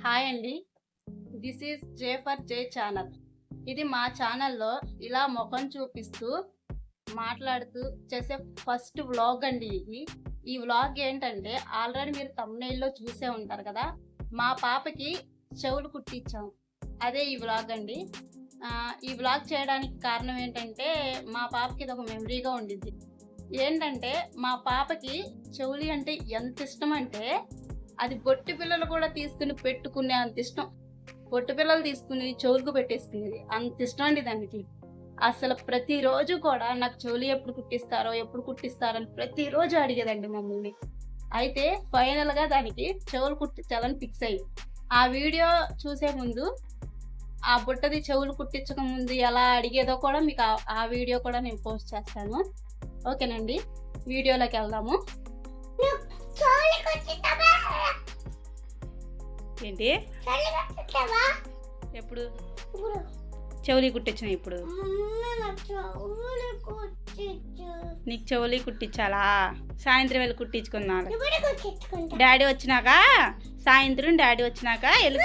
Hi అండి. This is J for J channel. ఇది మా ఛానల్లో ఇలా ముఖం చూపిస్తూ మాట్లాడుతూ చేసే ఫస్ట్ వ్లాగ్ అండి ఇది. ఈ వ్లాగ్ ఏంటంటే ఆల్రెడీ మీరు థంబ్నెయిల్లో చూసే ఉంటారు కదా, మా పాపకి చెవులు కుట్టించాం. అదే ఈ వ్లాగ్ అండి. ఈ వ్లాగ్ చేయడానికి కారణం ఏంటంటే మా పాపకి ఇది ఒక మెమరీగా ఉండిద్ది. ఏంటంటే మా పాపకి చెవులు అంటే ఎంత ఇష్టం అంటే అది బొట్టు పిల్లలు కూడా తీసుకుని పెట్టుకునే అంత ఇష్టం. బొట్టు పిల్లలు తీసుకుని చెవులకు పెట్టేసుకునేది అంత ఇష్టం అండి దానికి. అసలు ప్రతిరోజు కూడా నాకు చెవులు ఎప్పుడు కుట్టిస్తారో అని ప్రతిరోజు అడిగేదండి మమ్మల్ని. అయితే ఫైనల్గా దానికి చెవులు కుట్టించాలని ఫిక్స్ అయ్యి, ఆ వీడియో చూసే ముందు ఆ బుట్టది చెవులు కుట్టించక ముందు ఎలా అడిగేదో కూడా మీకు ఆ వీడియో కూడా నేను పోస్ట్ చేస్తాను. ఓకేనండి, వీడియోలోకి వెళ్దాము. ఏంటి ఎప్పుడు చెవులి కుట్టించిన? ఇప్పుడు నీకు చెవులి కుట్టించాలా? సాయంత్రం వెళ్ళి కుట్టించుకున్నా. డాడీ వచ్చినాక సాయంత్రం డాడీ వచ్చినాక వెళ్ళి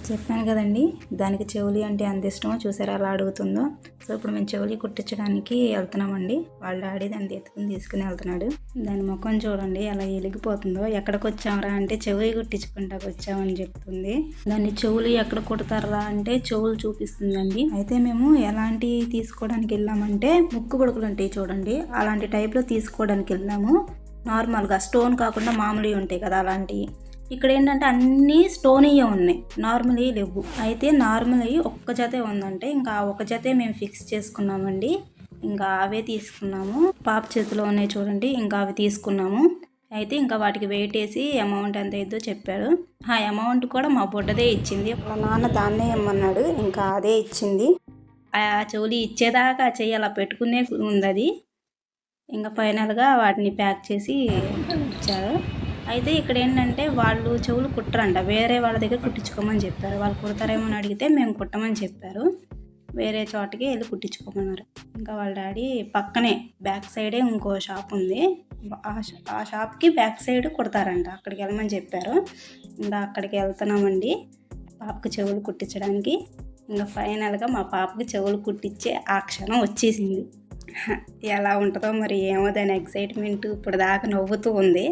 చెప్పాను కదండి, దానికి చెవులి అంటే అంత ఇష్టమో. చూసారా అలా అడుగుతుందో. సో ఇప్పుడు మేము చెవులి కుట్టించడానికి వెళ్తున్నామండి. వాళ్ళ డాడీ దాన్ని తీసుకుని వెళ్తున్నాడు. దాని ముఖం చూడండి ఎలా వెలిగిపోతుందో. ఎక్కడికి వచ్చామరా అంటే చెవులి కుట్టించుకుంటాకు వచ్చామని చెప్తుంది. దాన్ని చెవులు ఎక్కడ కుడతారా అంటే చెవులు చూపిస్తుందండి. అయితే మేము ఎలాంటి తీసుకోవడానికి వెళ్ళామంటే ముక్కు పొడుకులు ఉంటాయి చూడండి, అలాంటి టైప్లో తీసుకోవడానికి వెళ్ళాము. నార్మల్గా స్టోన్ కాకుండా మామూలు ఉంటాయి కదా అలాంటివి. ఇక్కడ ఏంటంటే అన్నీ స్టోనీయే ఉన్నాయి, నార్మల్ లేవు. అయితే నార్మల్ ఒక్క జతే ఉందంటే ఇంకా ఒక జతే మేము ఫిక్స్ చేసుకున్నామండి. ఇంకా అవే తీసుకున్నాము. పాప చేతిలో ఉన్నాయి చూడండి, ఇంకా అవి తీసుకున్నాము. అయితే ఇంకా వాటికి వెయిట్ వేసి అమౌంట్ ఎంత అయిందో చెప్పాడు. ఆ అమౌంట్ కూడా మా బుడ్డదే ఇచ్చింది. మా నాన్న దాన్నే ఇమ్మన్నాడు, ఇంకా అదే ఇచ్చింది. ఆ చెవులు ఇచ్చేదాకా చెయ్యి అలా పెట్టుకునే ఉంది అది. ఇంకా ఫైనల్గా వాటిని ప్యాక్ చేసి ఇచ్చారు. అయితే ఇక్కడ ఏంటంటే వాళ్ళు చెవులు కుట్టరంట, వేరే వాళ్ళ దగ్గర కుట్టించుకోమని చెప్పారు. వాళ్ళు కుడతారేమో అని అడిగితే మేము కుట్టమని చెప్పారు. వేరే చోటకి వెళ్ళి కుట్టించుకోమన్నారు. ఇంకా వాళ్ళ డాడీ పక్కనే బ్యాక్ సైడే ఇంకో షాప్ ఉంది, ఆ షాప్కి బ్యాక్ సైడ్ కుడతారంట, అక్కడికి వెళ్ళమని చెప్పారు. ఇంకా అక్కడికి వెళ్తున్నామండి పాపకి చెవులు కుట్టించడానికి. ఇంకా ఫైనల్గా మా పాపకి చెవులు కుట్టించే ఆ క్షణం వచ్చేసింది. ఎలా ఉంటుందో మరి ఏమో, దాని ఎక్సైట్మెంట్ ఇప్పుడు దాకా నవ్వుతూ ఉంది.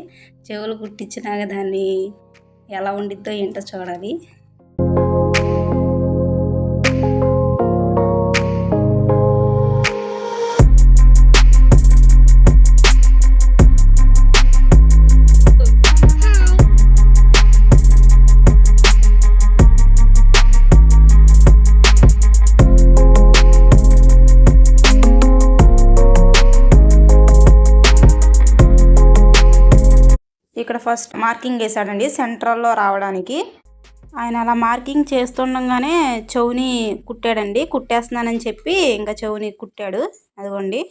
చెవులు కుట్టించినాక దాన్ని ఎలా ఉండిద్దో ఏంటో చూడాలి. ఇక్కడ ఫస్ట్ మార్కింగ్ వేసాడండి సెంట్రల్లో రావడానికి. ఆయన అలా మార్కింగ్ చేస్తుండగానే చెవుని కుట్టాడండి. కుట్టేస్తున్నానని చెప్పి ఇంకా చెవుని కుట్టాడు. అదిగోండి.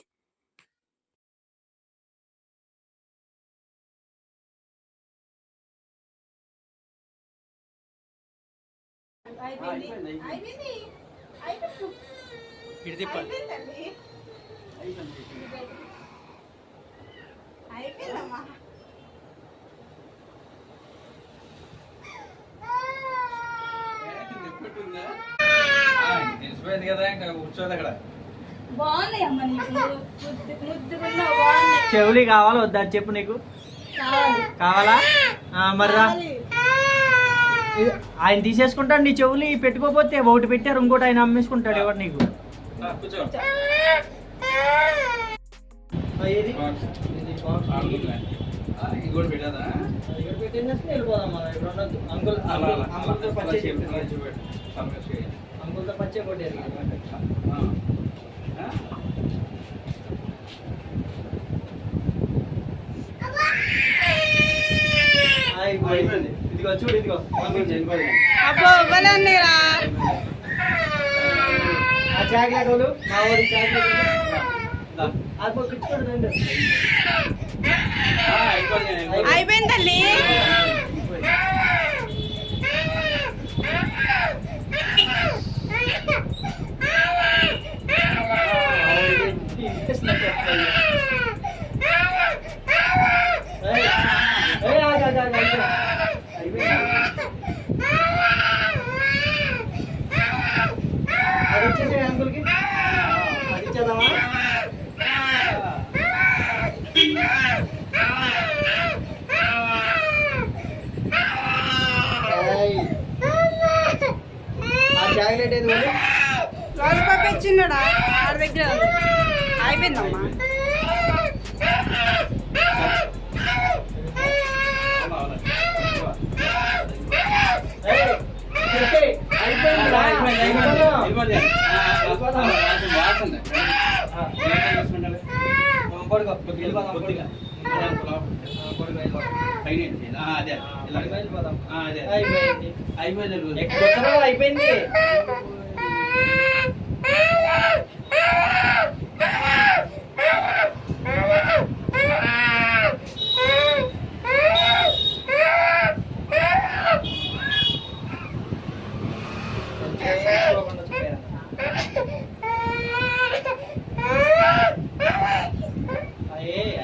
చెవులి కావాలా వద్దా చెప్పు. నీకు కావాలా? మరి ఆయన తీసేసుకుంటాడు నీ చెవులి. పెట్టుకోపోతే ఒకటి పెట్టారు, ఇంకోటి ఆయన అమ్మేసుకుంటాడు. ఎవరు నీకు? అంకుల్తో పచ్చే కొట్టారు. ఇదిగో చూడు, ఇదిగో ఆ చాక్లెట్లు మా ఊరి అయిపోయింది తల్లి. చాక్లెట్ ఏది ఉంది? లాలిపాప్ ఇచ్చిన్నాడా ఆడ దగ్గర ఉంది. అయిపోయిందమ్మా. ఏయ్, చెప్పే, అయిపోయిందిరా. వెళ్ళిపోదాం. పడుకో, వెళ్ళిపోదాం, పడుకో. వెళ్ళిపోదాం. అయిపోయింది. ఎక్కడ వచ్చారో అయిపోయింది.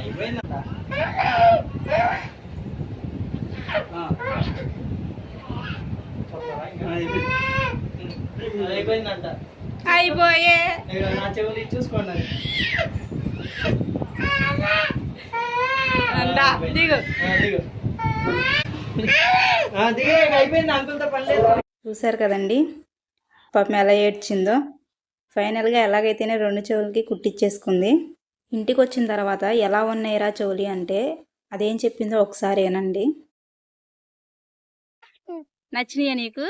అయిపోయిందంట. అయిపోయిందంట. అయిపోయే నా చెవులు చూసుకోండి. దిగు. దిగు. దిగే, అయిపోయింది. అంకుల్తో పని లేదు. చూసారు కదండి పాపం ఎలా ఏడ్చిందో. ఫైనల్గా ఎలాగైతేనే 2 చెవులకి కుట్టించేసుకుంది. ఇంటికి వచ్చిన తర్వాత ఎలా ఉన్నాయిరా చెవులి అంటే అదేం చెప్పిందో ఒకసారి ఏనండి. నచ్చినాయా నీకు?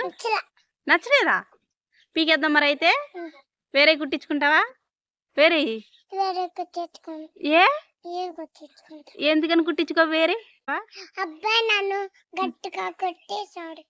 నచ్చలేదా? పీకేద్దాం మరి అయితే. వేరే కుట్టించుకుంటావా? వేరే ఏ ఎందుకని కుట్టించుకో వేరే? అబ్బాయి నన్ను గట్టిగా కొట్టేశాడు.